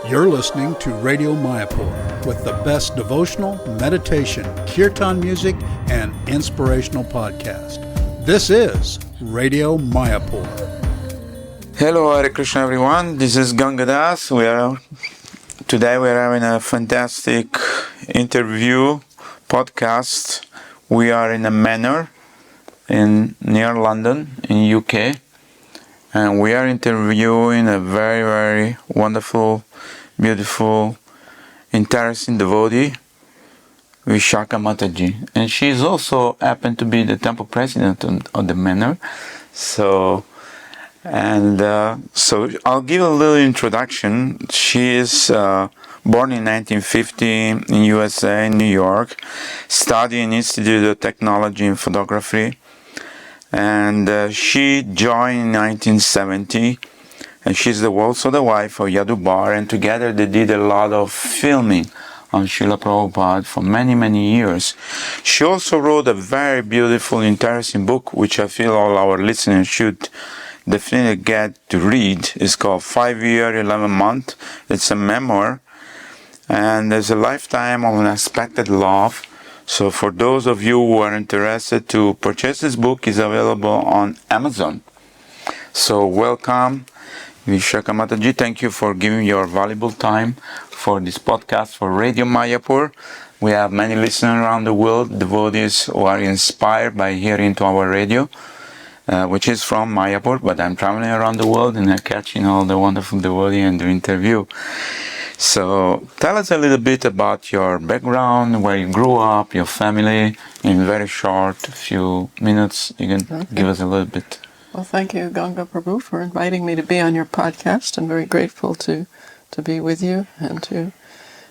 You're listening to Radio Mayapur with the best devotional, meditation, kirtan music, and inspirational podcast. This is Radio Mayapur. Hello, Hare Krishna, everyone. This is Gangadas. Today we are having a fantastic interview podcast. We are in a manor near London, in UK, and we are interviewing a very, very wonderful, beautiful, interesting devotee, Vishakha Mataji. And she is also happened to be the temple president of the manor. So I'll give a little introduction. She is born in 1950 in USA, in New York, studied in Institute of Technology and Photography, and she joined in 1970, and she's also the wife of Yadu Bar, and together they did a lot of filming on Srila Prabhupada for many, many years. She also wrote a very beautiful, interesting book, which I feel all our listeners should definitely get to read. It's called 5 Year, 11 Month. It's a memoir, and there's a lifetime of unexpected love. So for those of you who are interested to purchase this book, it's available on Amazon. So welcome, Vishakha Mataji. Thank you for giving your valuable time for this podcast for Radio Mayapur. We have many listeners around the world, devotees who are inspired by hearing to our radio, which is from Mayapur, but I'm traveling around the world and I'm catching all the wonderful devotees and the interview. So tell us a little bit about your background, where you grew up, your family, in very short few minutes. You can give us a little bit. Well, thank you, Ganga Prabhu, for inviting me to be on your podcast. I'm very grateful to be with you and to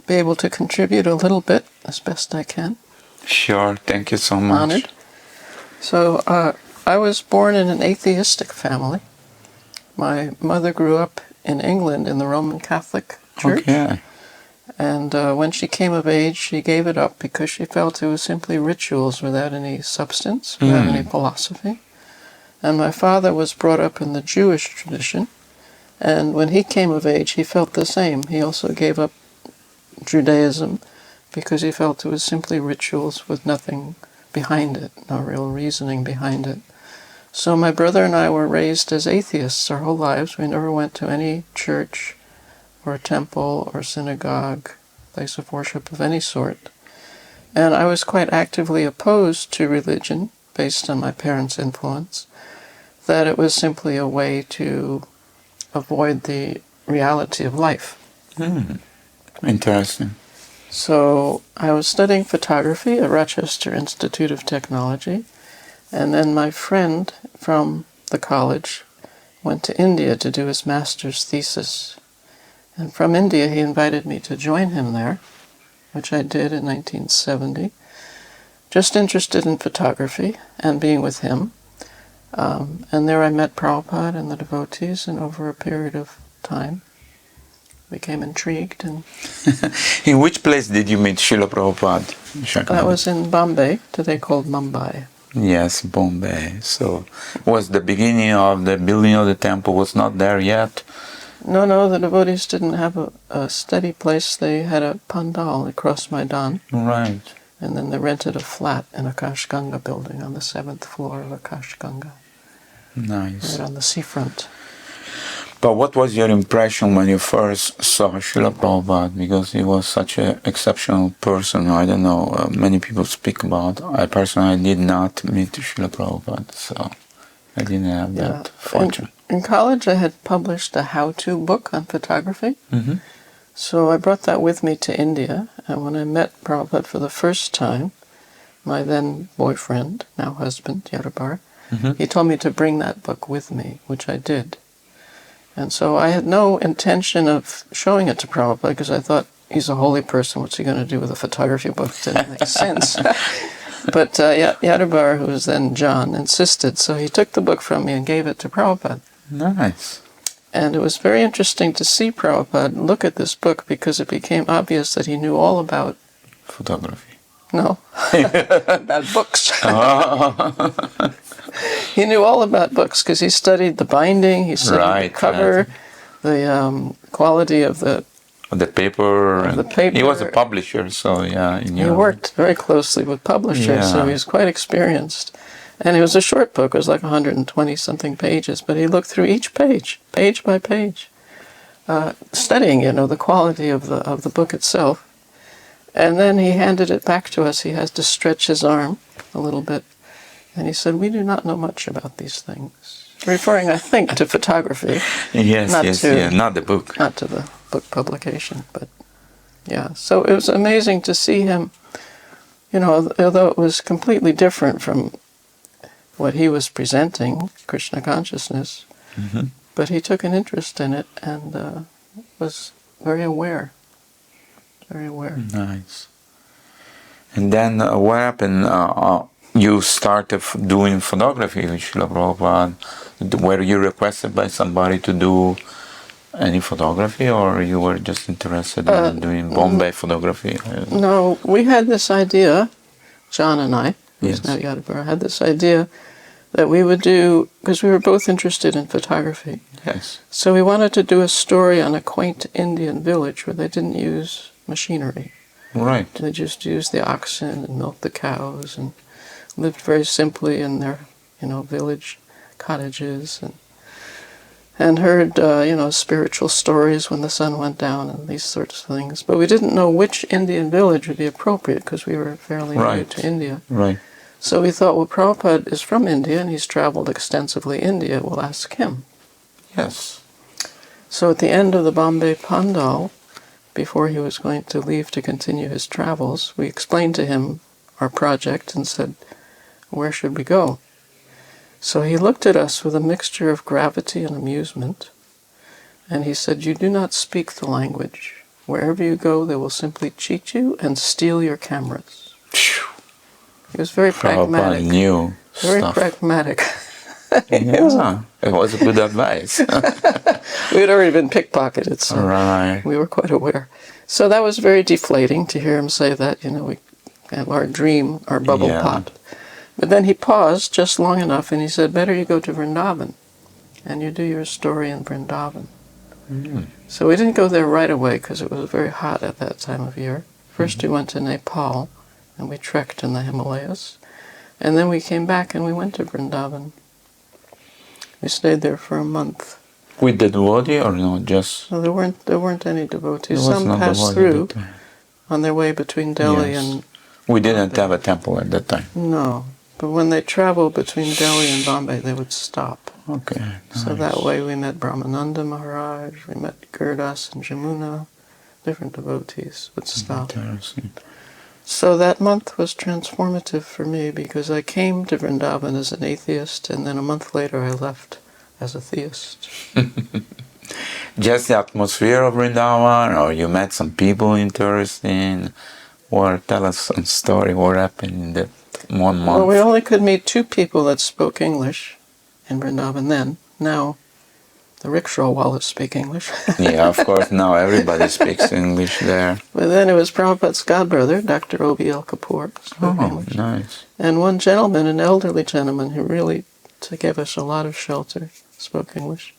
be able to contribute a little bit as best I can. Sure, thank you so much. Honored. So, I was born in an atheistic family. My mother grew up in England in the Roman Catholic Church. Okay. And when she came of age, she gave it up because she felt it was simply rituals without any substance, without any philosophy. And my father was brought up in the Jewish tradition. And when he came of age, he felt the same. He also gave up Judaism because he felt it was simply rituals with nothing behind it, no real reasoning behind it. So my brother and I were raised as atheists our whole lives. We never went to any church or a temple or synagogue, place of worship of any sort. And I was quite actively opposed to religion based on my parents' influence, that it was simply a way to avoid the reality of life. Interesting. So I was studying photography at Rochester Institute of Technology, and then my friend from the college went to India to do his master's thesis. And from India he invited me to join him there, which I did in 1970, just interested in photography and being with him. And there I met Prabhupada and the devotees, and over a period of time became intrigued. And in which place did you meet Srila Prabhupada? That was in Bombay, today called Mumbai. Yes, Bombay. So was the beginning of the building of the temple was not there yet? No, the devotees didn't have a steady place. They had a pandal across Maidan. Right. And then they rented a flat in Akash Ganga building on the 7th floor of Akash Ganga. Nice. Right on the seafront. But what was your impression when you first saw Srila Prabhupada? Because he was such an exceptional person. I don't know, many people speak about. I personally did not meet Srila Prabhupada, so I didn't have that fortune. In college I had published a how-to book on photography. So I brought that with me to India, and when I met Prabhupada for the first time, my then boyfriend, now husband, Yadabar, he told me to bring that book with me, which I did. And so I had no intention of showing it to Prabhupada because I thought, he's a holy person, what's he going to do with a photography book? It didn't make sense. But Yadabar, who was then John, insisted, so he took the book from me and gave it to Prabhupada. Nice. And it was very interesting to see Prabhupada look at this book because it became obvious that he knew all about photography. No, about books. He knew all about books because he studied the binding, he studied the cover, the quality of the The paper. Of the paper. He was a publisher, so yeah. He worked very closely with publishers, so he was quite experienced. And it was a short book. It was like 120-something pages, but he looked through each page by page, studying, the quality of the book itself. And then he handed it back to us. He has to stretch his arm a little bit. And he said, "We do not know much about these things." Referring, I think, to photography. Yes, not the book. Not to the book publication, but yeah. So it was amazing to see him, although it was completely different from what he was presenting, Krishna consciousness, but he took an interest in it and was very aware. Very aware. Nice. And then what happened? You started doing photography with Srila Prabhupada. Were you requested by somebody to do any photography, or you were just interested in doing Bombay photography? No, we had this idea, John and I, who's now Yadavara, had this idea that we would do, because we were both interested in photography. Yes. So we wanted to do a story on a quaint Indian village where they didn't use machinery. Right. They just used the oxen and milked the cows and lived very simply in their, village cottages and heard, spiritual stories when the sun went down and these sorts of things. But we didn't know which Indian village would be appropriate because we were fairly new to India. Right. So we thought, well, Prabhupada is from India and he's traveled extensively in India. We'll ask him. Yes. So at the end of the Bombay Pandal, before he was going to leave to continue his travels, we explained to him our project and said, where should we go? So he looked at us with a mixture of gravity and amusement, and he said, "You do not speak the language. Wherever you go, they will simply cheat you and steal your cameras." He was very pragmatic. Prabhupada knew very stuff. Pragmatic. It was a good advice. We had already been pickpocketed, so Right. we were quite aware. So that was very deflating to hear him say that, we have our dream, our bubble pop. But then he paused just long enough and he said, "Better you go to Vrindavan and you do your story in Vrindavan." So we didn't go there right away because it was very hot at that time of year. First we went to Nepal and we trekked in the Himalayas. And then we came back and we went to Vrindavan. We stayed there for a month. With the devotee or no? Just No, there weren't any devotees. Some passed through on their way between Delhi and we didn't have a temple at that time. No. But when they traveled between Delhi and Bombay, they would stop. Okay. Nice. So that way we met Brahmananda Maharaj, we met Gurdas and Jamuna, different devotees would stop. Interesting. So that month was transformative for me because I came to Vrindavan as an atheist and then a month later I left as a theist. Just the atmosphere of Vrindavan, or you met some people interesting? Or tell us some story, what happened in that 1 month? Well, we only could meet 2 people that spoke English in Vrindavan then. Now, the rickshaw wallets speak English. Yeah, of course, now everybody speaks English there. But then it was Prabhupada's godbrother, Dr. O.B.L. Kapoor, spoke English. Nice. And one gentleman, an elderly gentleman, who really gave us a lot of shelter, spoke English.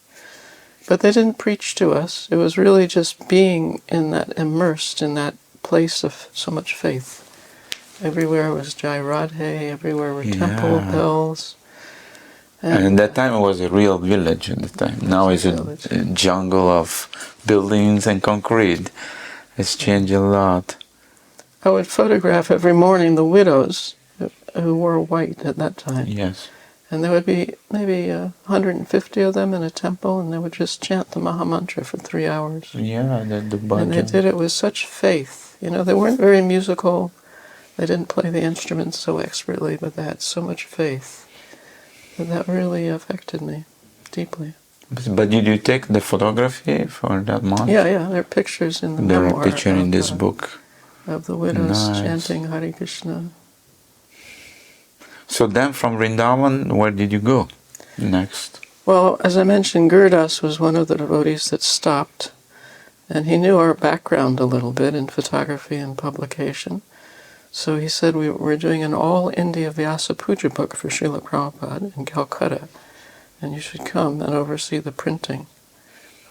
But they didn't preach to us. It was really just being immersed in that place of so much faith. Everywhere was Jai Radhe, everywhere were temple bells. And at that time it was a real village at the time. Now it's a jungle of buildings and concrete. It's changed a lot. I would photograph every morning the widows who wore white at that time. Yes. And there would be maybe 150 of them in a temple, and they would just chant the Maha Mantra for 3 hours. Yeah, the bhajan. And they did it with such faith. They weren't very musical. They didn't play the instruments so expertly, but they had so much faith. And that really affected me deeply. But did you take the photography for that month? Yeah, there are pictures in the memoir. There are pictures in this book. Of the widows Nice. chanting Hare Krishna. So then from Vrindavan, where did you go next? Well, as I mentioned, Gurdas was one of the devotees that stopped. And he knew our background a little bit in photography and publication. So he said we were doing an all-India Vyasa Puja book for Srila Prabhupada in Calcutta. And you should come and oversee the printing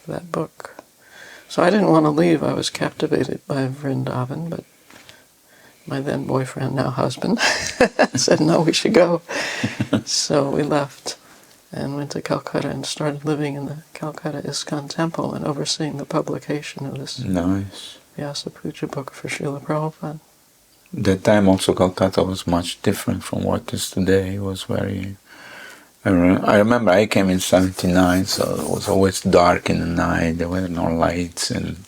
of that book. So I didn't want to leave. I was captivated by Vrindavan, but my then boyfriend, now husband, said, no, we should go. So we left and went to Calcutta and started living in the Calcutta ISKCON temple and overseeing the publication of this Nice. Vyasa Puja book for Srila Prabhupada. That time also Calcutta was much different from what it is today. It was very... I remember I came in 79, so it was always dark in the night. There were no lights and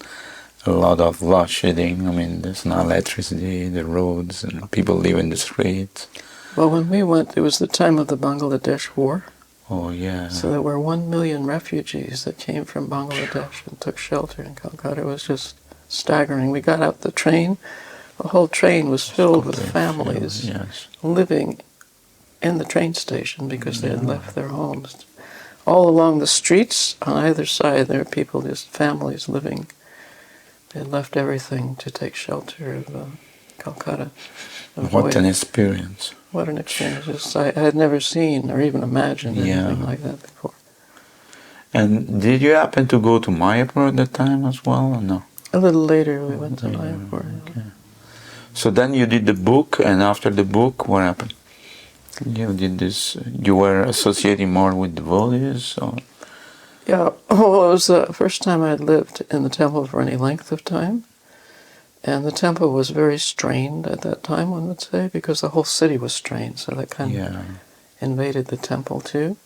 a lot of load shedding. I mean, there's no electricity, the roads, and people live in the streets. Well, when we went, it was the time of the Bangladesh war. Oh, yeah. So there were 1 million refugees that came from Bangladesh and took shelter in Calcutta. It was just staggering. We got out the train. The whole train was filled with families living in the train station because they had left their homes. All along the streets, on either side, there were people, just families living. They had left everything to take shelter of Calcutta. What an experience. What an experience. I had never seen or even imagined anything like that before. And did you happen to go to Mayapur at that time as well, or no? A little later we went to Mayapur. Okay. So then you did the book, and after the book, what happened? You did this, you were associating more with devotees? Or? Yeah, well, it was the first time I had lived in the temple for any length of time. And the temple was very strained at that time, one would say, because the whole city was strained, so that kind of invaded the temple too.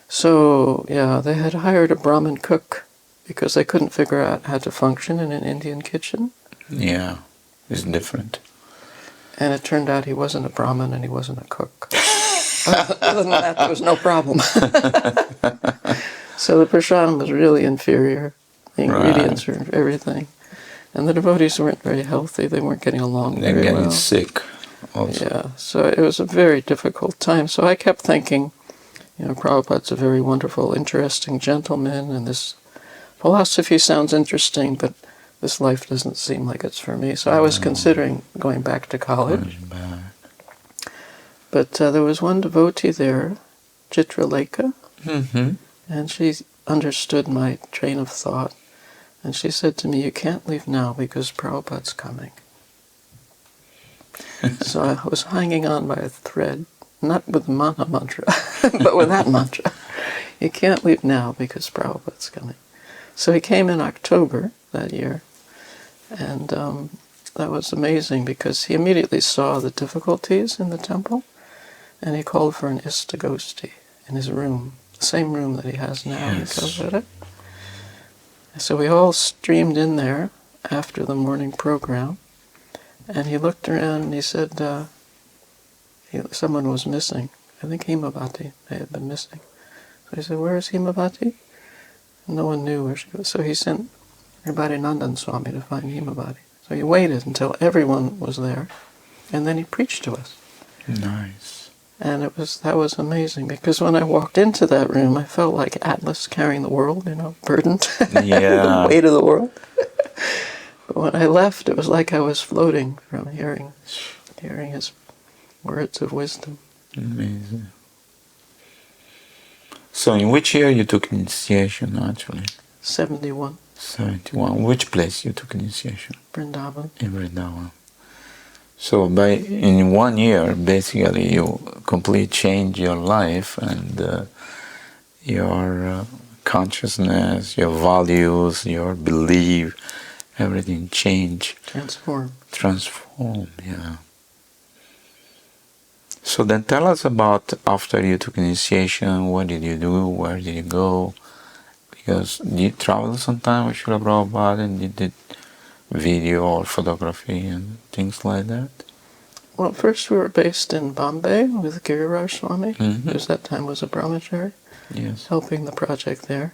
So, yeah, they had hired a Brahmin cook because they couldn't figure out how to function in an Indian kitchen. Yeah, it's different. And it turned out he wasn't a Brahmin and he wasn't a cook. Other than that, there was no problem. So the prasadam was really inferior. The ingredients were everything. And the devotees weren't very healthy. They weren't getting along very well. They're getting sick also. Yeah, so it was a very difficult time. So I kept thinking, Prabhupada's a very wonderful, interesting gentleman, and this philosophy sounds interesting, but this life doesn't seem like it's for me. So I was considering going back to college. But there was one devotee there, Chitralekha, and she understood my train of thought. And she said to me, you can't leave now because Prabhupada's coming. So I was hanging on by a thread, not with Mana mantra, but with that mantra. You can't leave now because Prabhupada's coming. So he came in October that year, and that was amazing because he immediately saw the difficulties in the temple, and he called for an iskcon in his room, the same room that he has now in Calcutta. So we all streamed in there after the morning program, and he looked around and he said someone was missing. I think Himavati may have been missing. So he said, where is Himavati? No one knew where she was. So he sent Bhaktivedanta Swami to find Himavati. So he waited until everyone was there, and then he preached to us. Nice. And that was amazing, because when I walked into that room, I felt like Atlas carrying the world, burdened with the weight of the world. But when I left, it was like I was floating from hearing his words of wisdom. Amazing. So in which year you took initiation, actually? 71. 71. Which place you took initiation? Vrindavan. In Vrindavan. So in 1 year, basically, you completely change your life and your consciousness, your values, your belief, everything change. Transform, yeah. So then tell us about after you took initiation, what did you do, where did you go? Because you traveled sometime with Srila Prabhupada and you did video or photography and things like that? Well, first we were based in Bombay with Giriraj Swami, who at that time was a brahmachari, helping the project there.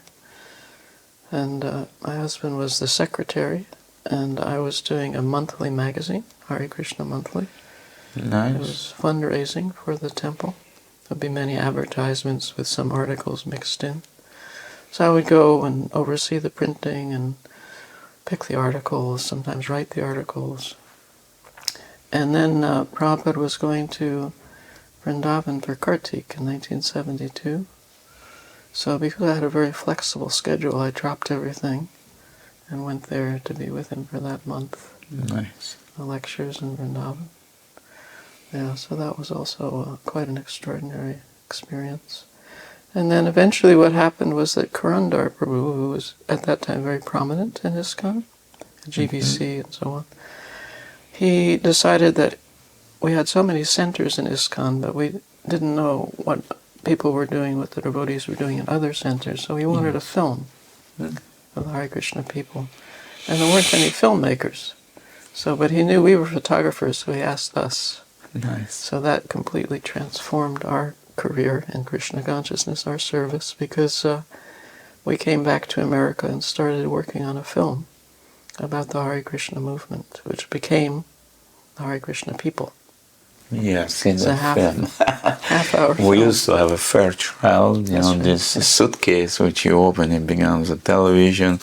And my husband was the secretary, and I was doing a monthly magazine, Hare Krishna Monthly. Nice. It was fundraising for the temple. There'd be many advertisements with some articles mixed in. So I would go and oversee the printing and pick the articles, sometimes write the articles. And then Prabhupada was going to Vrindavan for Kartik in 1972. So because I had a very flexible schedule, I dropped everything and went there to be with him for that month. Nice. The lectures in Vrindavan. Yeah, so that was also quite an extraordinary experience. And then eventually what happened was that Karandar Prabhu, who was at that time very prominent in ISKCON, GBC and so on, he decided that we had so many centers in ISKCON, but we didn't know what people were doing, what the devotees were doing in other centers, so he wanted a film of the Hare Krishna people. And there weren't any filmmakers. So, but he knew we were photographers, so he asked us. Nice. So that completely transformed our career in Krishna consciousness, our service, because we came back to America and started working on a film about the Hare Krishna movement, which became the Hare Krishna people. Yes, in It's the a film. half-hour film. We used to have a Fairchild, this suitcase which you open, it becomes a television.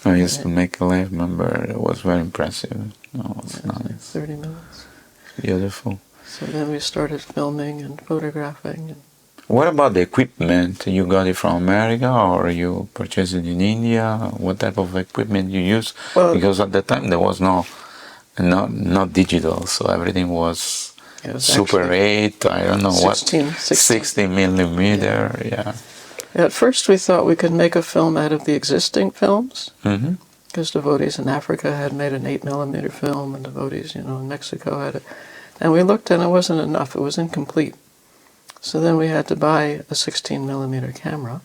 I used to make a live, remember, it was very impressive. Oh, it's nice. 30 minutes. Beautiful. So then we started filming and photographing. And what about the equipment? You got it from America or you purchased it in India? What type of equipment you use? Well, because at the time there was not digital, so everything was Super 8, I don't know 60 millimeter, yeah. At first we thought we could make a film out of the existing films, because devotees in Africa had made an 8 millimeter film, and devotees, in Mexico had it. And we looked and it wasn't enough, it was incomplete. So then we had to buy a 16 millimeter camera,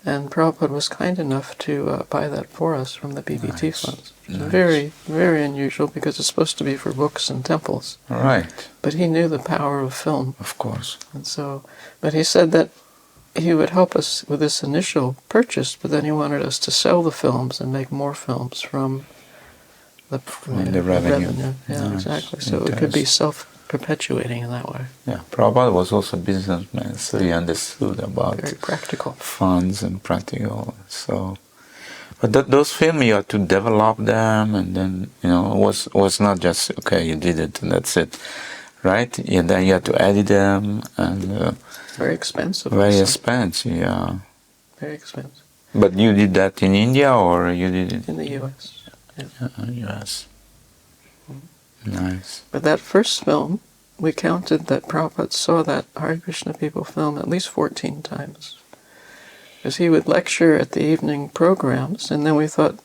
and Prabhupada was kind enough to buy that for us from the BBT funds. Nice. Very, very unusual, because it's supposed to be for books and temples. Right. But he knew the power of film. Of course. And so, but he said that he would help us with this initial purchase, but then he wanted us to sell the films and make more films from the revenue. Yeah, nice. Exactly. So it could be self-perpetuating in that way. Yeah, Prabhupada was also a businessman, so he understood about very practical funds and practical. So, but those films, you had to develop them, and then it was not just okay, you did it and that's it, right? And then you had to edit them and. Very expensive. Very expensive, yeah. Very expensive. But you did that in India or you did it? In the U.S. Yeah. U.S. Nice. But that first film, we counted that Prabhupada saw that Hare Krishna people film at least 14 times. Because he would lecture at the evening programs, and then we thought,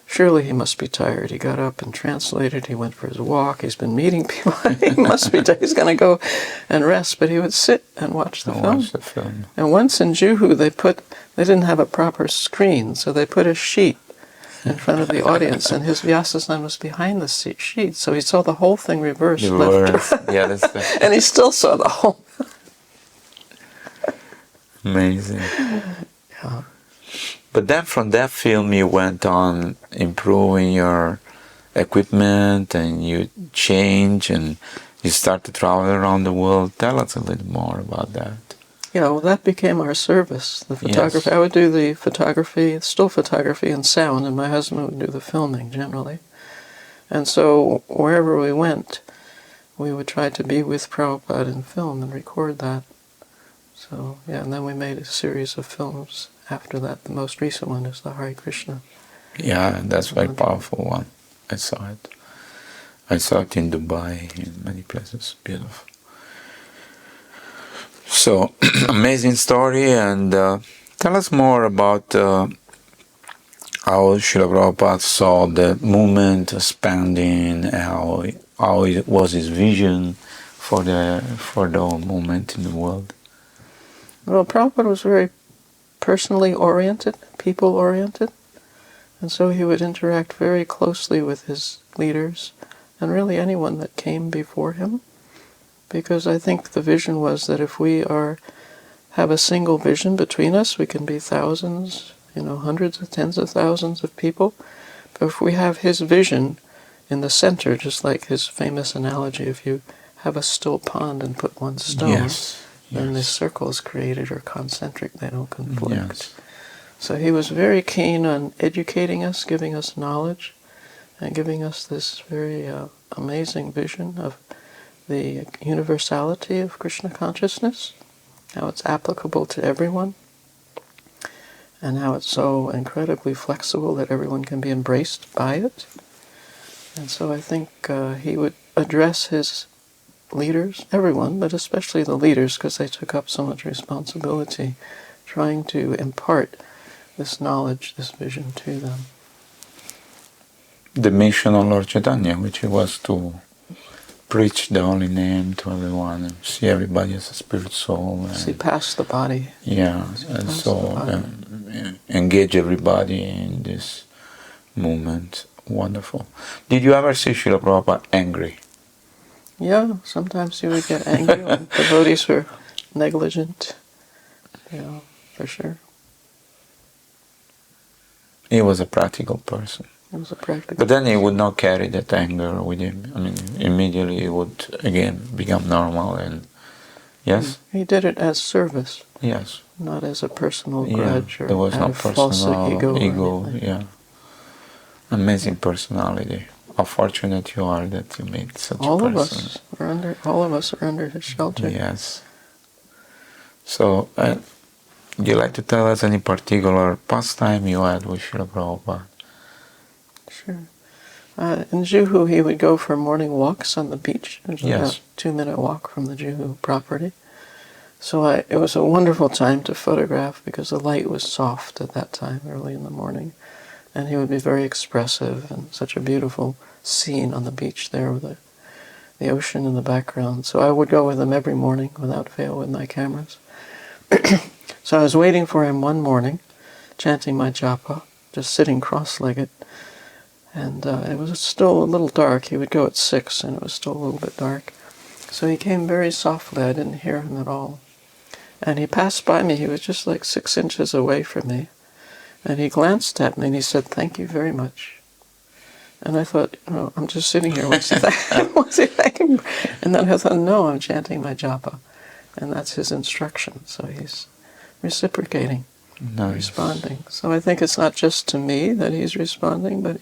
surely he must be tired. He got up and translated. He went for his walk. He's been meeting people. He must be tired. He's going to go and rest. But he would sit and watch the film. And once in Juhu, they didn't have a proper screen, so they put a sheet in front of the audience, and his Vyasa-san was behind the sheet, so he saw the whole thing reversed. Left. Yeah, that's and he still saw the whole. Amazing. Yeah. But then from that film you went on improving your equipment and you changed and you started to travel around the world. Tell us a little more about that. Yeah, well, that became our service, the photography. Yes. I would do the photography, still photography and sound, and my husband would do the filming generally. And so wherever we went, we would try to be with Prabhupada and film and record that. So, yeah, and then we made a series of films after that. The most recent one is the Hare Krishna. Yeah, that's a very powerful one. I saw it. I saw it in Dubai, in many places. Beautiful. So, amazing story, and tell us more about how Srila Prabhupada saw the movement expanding, how it was his vision for the movement in the world. Well, Prabhupada was very personally oriented, people oriented, and so he would interact very closely with his leaders and really anyone that came before him, because I think the vision was that if we have a single vision between us, we can be thousands, hundreds of tens of thousands of people, but if we have his vision in the center, just like his famous analogy, if you have a still pond and put one stone, then the circle is created, or concentric, they don't conflict. Yes. So he was very keen on educating us, giving us knowledge, and giving us this very amazing vision of the universality of Krishna consciousness, how it's applicable to everyone. and how it's so incredibly flexible that everyone can be embraced by it. And so I think he would address his leaders, everyone, but especially the leaders, because they took up so much responsibility, trying to impart this knowledge, this vision to them. The mission of Lord Chaitanya, which was to preach the holy name to everyone and see everybody as a spirit soul. And, see past the body. Yeah, and so engage everybody in this movement. Wonderful. Did you ever see Srila Prabhupada angry? Yeah, sometimes he would get angry when devotees were negligent. Yeah, for sure. He was a practical person. He was a practical But then he would not carry that anger with him. I mean, immediately it would again become normal and yes? He did it as service. Yes. Not as a personal grudge or there was no false personal ego. Yeah. Amazing personality. How fortunate you are that you meet such a person. All of us are under his shelter. Yes. So, would you like to tell us any particular pastime you had with Srila Prabhupada? Sure. In Juhu, he would go for morning walks on the beach. It was about a 2-minute walk from the Juhu property. So it was a wonderful time to photograph because the light was soft at that time, early in the morning. And he would be very expressive and such a beautiful scene on the beach there with the ocean in the background. So I would go with him every morning without fail with my cameras. So I was waiting for him one morning, chanting my japa, just sitting cross-legged. And it was still a little dark. He would go at 6 and it was still a little bit dark. So he came very softly. I didn't hear him at all. And he passed by me. He was just like 6 inches away from me. And he glanced at me and he said, "Thank you very much." And I thought, oh, I'm just sitting here. What's he thanking? And then I thought, no, I'm chanting my japa. And that's his instruction. So he's reciprocating, responding. So I think it's not just to me that he's responding, but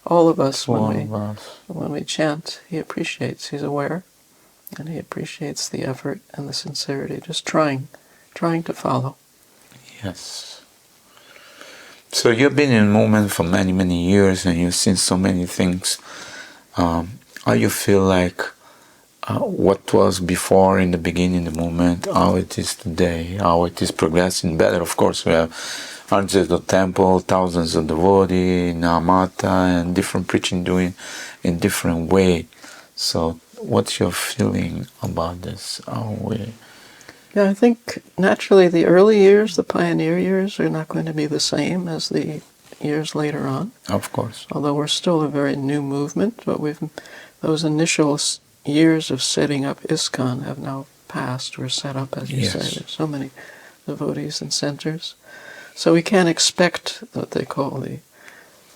all of us, when we chant, he appreciates, he's aware, and he appreciates the effort and the sincerity, just trying to follow. Yes. So you've been in movement for many, many years and you've seen so many things. How you feel like what was before in the beginning, the movement, how it is today, how it is progressing better? Of course, we have hundreds of temples, thousands of devotees, Namata, and different preaching doing in different way. So what's your feeling about this? Yeah, I think naturally the early years, the pioneer years, are not going to be the same as the years later on. Of course. Although we're still a very new movement, but those initial years of setting up iskcon have now passed. We're set up, as you say. There's so many devotees and centers. So we can't expect what they call the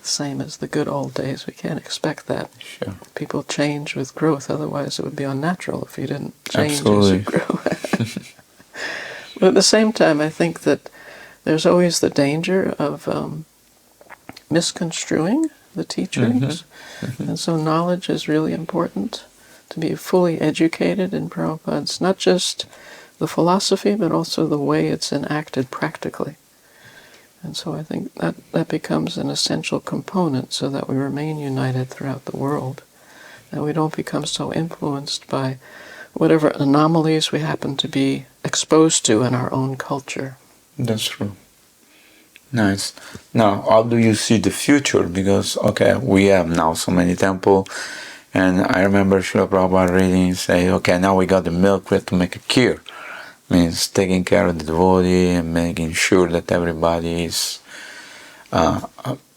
same as the good old days. We can't expect that. Sure. People change with growth, otherwise it would be unnatural if you didn't change Absolutely. as you grow. But at the same time, I think that there's always the danger of misconstruing the teachings. And so knowledge is really important, to be fully educated in Prabhupada's, not just the philosophy, but also the way it's enacted practically. And so I think that becomes an essential component so that we remain united throughout the world, and we don't become so influenced by whatever anomalies we happen to be exposed to in our own culture. That's true. Nice. Now, how do you see the future? Because, we have now so many temples, and I remember Srila Prabhupada reading, say, now we got the milk, we have to make a cure. Means taking care of the devotee and making sure that everybody is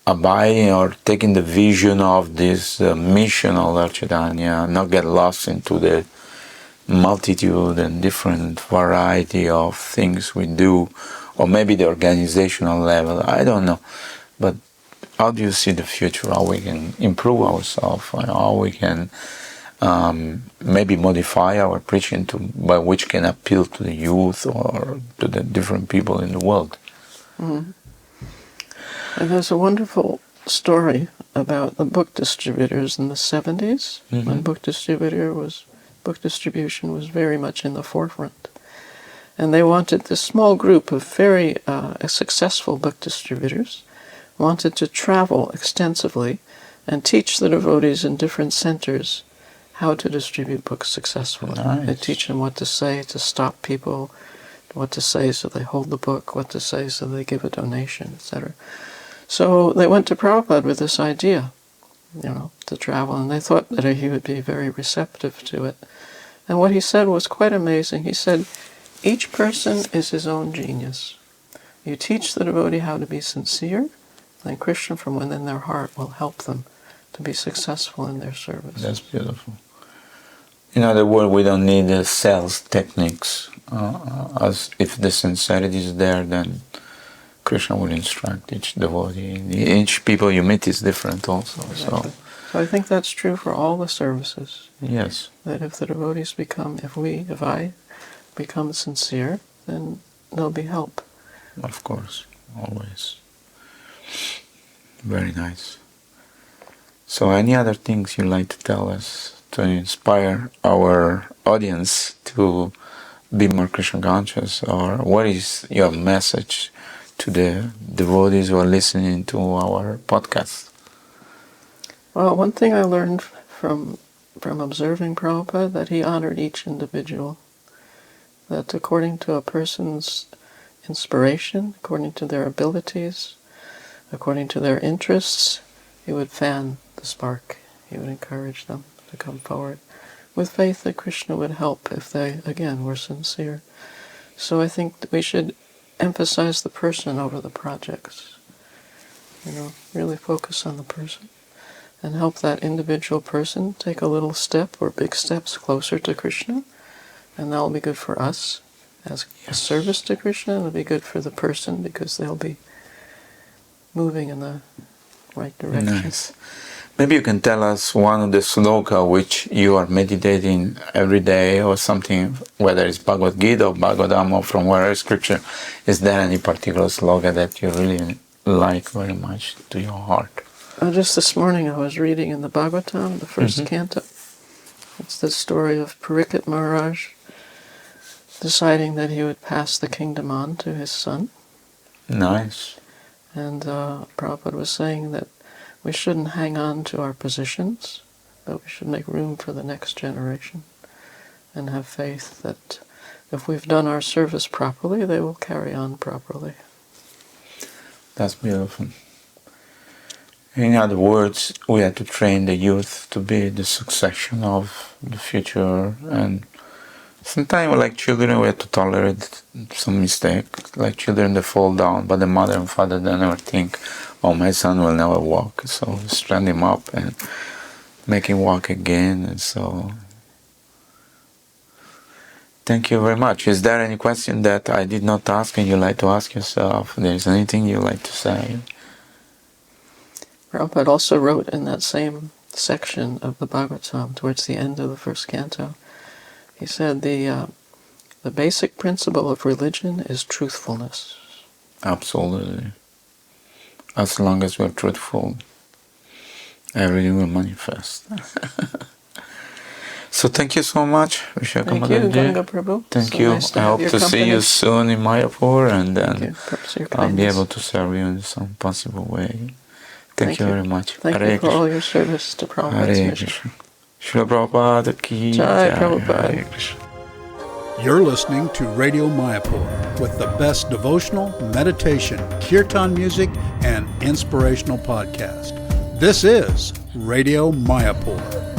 abiding or taking the vision of this mission of Lord Chaitanya, not get lost into the multitude and different variety of things we do, or maybe the organizational level, I don't know. But how do you see the future? How we can improve ourselves, how we can maybe modify our preaching by which can appeal to the youth or to the different people in the world. Mm-hmm. And there's a wonderful story about the book distributors in the 70s, when book distribution was very much in the forefront. And they wanted, this small group of very successful book distributors wanted to travel extensively and teach the devotees in different centers how to distribute books successfully. Nice. They teach them what to say to stop people, what to say so they hold the book, what to say so they give a donation, etc. So they went to Prabhupada with this idea, to travel, and they thought that he would be very receptive to it. And what he said was quite amazing. He said, each person is his own genius. You teach the devotee how to be sincere, then Krishna from within their heart will help them to be successful in their service. That's beautiful. In other words, we don't need the sales techniques. As if the sincerity is there, then Krishna will instruct each devotee. Each people you meet is different also. Exactly. So I think that's true for all the services. Yes. That if the devotees become, if I become sincere, then there'll be help. Of course, always. Very nice. So any other things you'd like to tell us to inspire our audience to be more Krishna conscious, or what is your message to the devotees who are listening to our podcast? Well, one thing I learned from observing Prabhupada, that he honored each individual. That according to a person's inspiration, according to their abilities, according to their interests, he would fan the spark. He would encourage them to come forward with faith that Krishna would help if they, again, were sincere. So I think that we should emphasize the person over the projects. Really focus on the person and help that individual person take a little step or big steps closer to Krishna. And that'll be good for us as a service to Krishna, and it'll be good for the person because they'll be moving in the right direction. Nice. Maybe you can tell us one of the sloka which you are meditating every day or something, whether it's Bhagavad Gita or Bhagavatam or from wherever scripture. Is there any particular sloka that you really like very much to your heart? Just this morning I was reading in the Bhagavatam, the first canto. It's the story of Parikshit Maharaj deciding that he would pass the kingdom on to his son. Nice. And Prabhupada was saying that we shouldn't hang on to our positions, but we should make room for the next generation and have faith that if we've done our service properly, they will carry on properly. That's beautiful. In other words, we have to train the youth to be the succession of the future, and sometimes, like children, we have to tolerate some mistake. Like children, they fall down, but the mother and father, they never think, oh, my son will never walk. So strand him up and make him walk again. And so, thank you very much. Is there any question that I did not ask and you'd like to ask yourself? There's anything you'd like to say? Prabhupada also wrote in that same section of the Bhagavatam, towards the end of the first canto, he said the basic principle of religion is truthfulness. Absolutely. As long as we're truthful, everything will manifest. So thank you so much, Vishakha. Thank you, Ganga Prabhu. Thank So you. nice I have hope your to see you company. soon in Mayapur, and then I'll be kindness. able to serve you in some possible way. Thank you very much. Thank Hare you for Krishna. all your service to Prabhupada's Hare mission. Krishna. Srila Prabhupada ki Jai jai. Prabhupada. Hare Krishna. You're listening to Radio Mayapur with the best devotional, meditation, kirtan music, and inspirational podcast. This is Radio Mayapur.